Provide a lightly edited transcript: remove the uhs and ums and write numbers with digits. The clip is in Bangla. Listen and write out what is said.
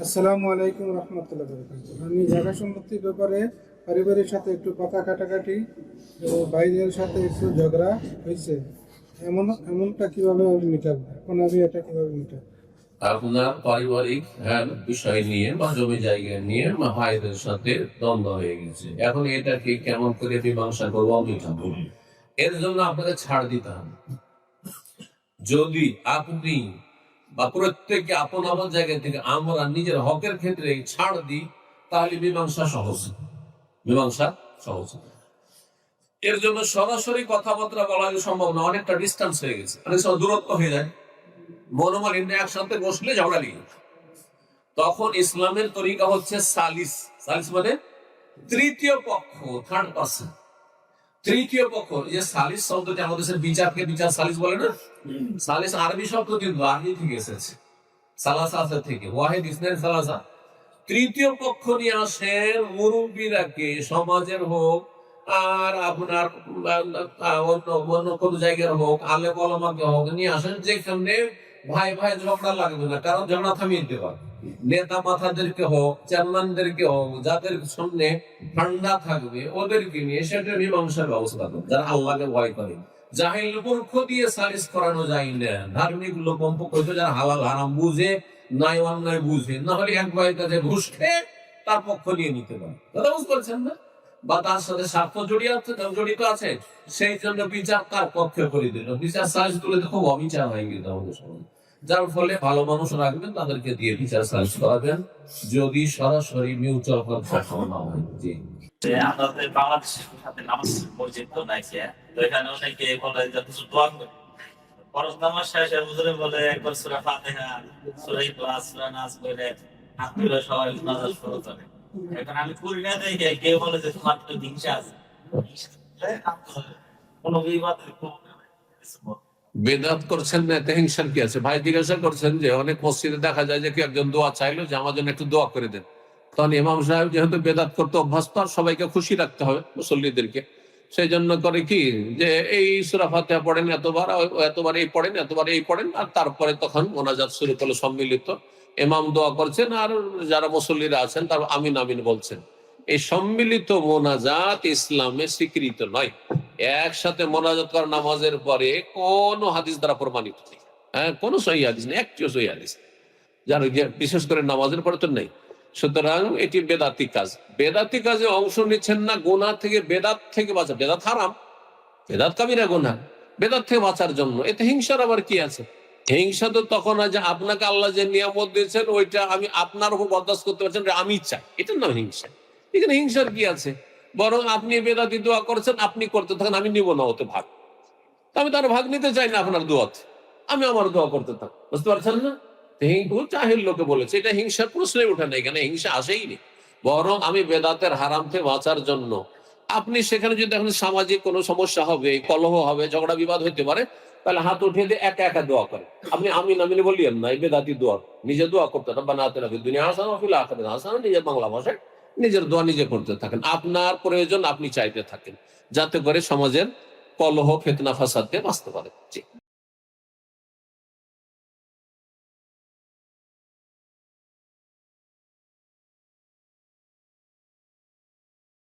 আসসালামু আলাইকুম রহমতুল্লাহ বরকাতুহু। আমি জায়গা সম্পত্তির ব্যাপারে পারিবারিক সাথে একটু কথা কাটাকাটি ও ভাইদের সাথে একটু ঝগড়া হয়েছে। এমনটা কিভাবে আমি মিটাবো? এখন আমি এটা কিভাবে মিটাবো? আপনার পারিবারিক বিষয় নিয়ে বা জমি জায়গা নিয়ে ভাইদের সাথে দ্বন্দ্ব হয়ে গেছে। এখন এটাকে কেমন করে মীমাংসা করবো মিটাবো, এর জন্য আপনাকে ছাড় দিতে হবে। যদি আপনি বা প্রত্যেকে আপন আপন জায়গা থেকে আমরা নিজের হকের ক্ষেত্রে ছাড় দিই, তাহলে মীমাংসা সহজ। মীমাংসা সহজ। এর জন্য সরাসরি কথাবার্তা বলা সম্ভব না, অনেকটা ডিস্টেন্স হয়ে গেছে, অনেক সময় দূরত্ব হয়ে যায়। মনোমালিন্য একসাথে বসলে ঝগড়া লেগে, তখন ইসলামের তরিকা হচ্ছে সালিস। সালিস মানে তৃতীয় পক্ষ, থার্ড পার্সন। তৃতীয় পক্ষ, যে সালিস শব্দটি আমাদের বিচারকে বিচার সালিস বলে না। সালিস আরবি শব্দ কিন্তু আরবি থেকে এসেছে, সালাসা থেকে, ওয়াহিদ ইসনাইন সালাসা। তৃতীয় পক্ষ নিয়ে আসেন মুরব্বীরাকে, সমাজের হোক আর আপনার অন্য কোনো জায়গার হোক, আলেম ওলামাকে হোক, নিয়ে আসেন যেখানে ভাই ভাই ঝগড়া লাগবে না, কারণ ঝগড়া থামিয়ে দিতে পারে। নেতা মাথাদেরকে হোক, চেয়ারম্যানদেরকে হোক, যাদের সামনে ঠান্ডা থাকবে ওদেরকে নিয়ে সেটা মীমাংসার ব্যবস্থা করবে, যারা আল্লাহকে ভয় করে। জাহিল মূর্খ দিয়ে সালিস করানো যায় না। ধার্মিক লোক যারা হালাল হারাম বুঝে, নাই অন্যায় বুঝে, না হলে এক ভাইয়ের কাছে ঘুষ খেয়ে তার পক্ষ নিয়ে নিতে পারে। কথা বুঝতে পারছেন না? বা তার সাথে স্বার্থ জড়িত আছে, সেই জন্য বিচার তার পক্ষে করে দিল। বিচার সালিস তুলে খুব অবিচার হয়ে গেল আমাদের সমাজে। যার ফলে ভালো মানুষ রাখবেন, তাদেরকে দিয়ে বিচার সালিস করাবেন, যদি সরাসরি মিউচুয়াল কনফ্লিক্ট না হয়। জি, আমাদের বাংলাদেশের সাথে নামাজ মসজিদ তো নাই, তো এখানে অনেকে বলে যে কিছু দোয়া করে ফরজ নামাজ শেষে হুজুরে বলে একবার সূরা ফাতিহা, সূরা ইখলাস, সূরা নাস বলে হাত তুলে সবাই নামাজ শুরু করে। এখন আমি করি না দেখে কেউ বলে যে তোমার তো হিংসা আছে। কোন বিবাদের বেদাত করছেন না, এতে হিংসার কি আছে? ভাই জিজ্ঞাসা করছেন যে অনেক মসজিদে দেখা যায় যে কি একজন দোয়া চাইলো যে আমার জন্য একটু দোয়া করে দেন, তখন ইমাম সাহেব যেহেতু বেদাত করতে অভ্যস্ত, আর সবাইকে খুশি রাখতে হবে মুসল্লিদেরকে, সেই জন্য করে কি যে এই সূরা ফাতিহা পড়েন এতবার, এতবার এই পড়েন, এতবার এই পড়েন, আর তারপরে তখন মোনাজাত শুরু করলো সম্মিলিত। ইমাম দোয়া করছেন আর যারা মুসল্লিরা আছেন তার আমিন আমিন বলছেন। এই সম্মিলিত মোনাজাত ইসলামে স্বীকৃত নয়। একসাথে মোনাজাত করা নামাজের পরে কোন হাদিস দ্বারা প্রমাণিত নেই। কোন সহিহ হাদিস নেই, একটিও সহিহ হাদিস, যার বিশেষ করে নামাজের পরে তো নেই। সুতরাং এটি বেদাতি কাজ। বেদাতি কাজে অংশ নিচ্ছেন না, গুনাহ থেকে, বেদাত থেকে বাঁচা। বেদাত হারাম, বেদাত কাবিরা গুনাহ। বেদাত থেকে বাঁচার জন্য এতে হিংসার আবার কি আছে? হিংসা তো তখন হয় যে আপনাকে আল্লাহ যে নিয়ামত দিয়েছেন ওইটা আমি আপনার উপর বরদাস্ত করতে পারছেন, আমি চাই, এটার নাম হিংসা। এখানে হিংসার কি আছে? বরং আপনি বেদাতি দোয়া করছেন, আপনি করতে থাকেন, আমি নিব না ওতে ভাগ। আমি তার ভাগ নিতে চাই না আপনার দোয়াতে, আমি আমার দোয়া করতে থাকি। বুঝতে পারছেন না? জাহিল লোকে বলেছে, এটা হিংসার প্রশ্নই ওঠে না, এখানে হিংসা আসেই নেই। বরং আমি বেদাতের হারাম থেকে বাঁচার জন্য, আপনি সেখানে যদি এখন সামাজিক কোনো সমস্যা হবে, কলহ হবে, ঝগড়া বিবাদ হইতে পারে, তাহলে হাত উঠিয়ে দিয়ে একা একা দোয়া করেন। আপনি আমিন আমিন বলিয়েন না, এই বেদাতি দোয়া নিজে দোয়া করতে বানাতে রাখি দুনিয়া হাসানা ফিল আখিরাতি হাসানা, নিজের বাংলা ভাষায় নিজের দোয়া নিজে করতে থাকেন। আপনার প্রয়োজন আপনি চাইতে থাকেন, যাতে করে সমাজের কলহ ফিতনা ফাসাদ থেকে বাঁচতে পারে। জি।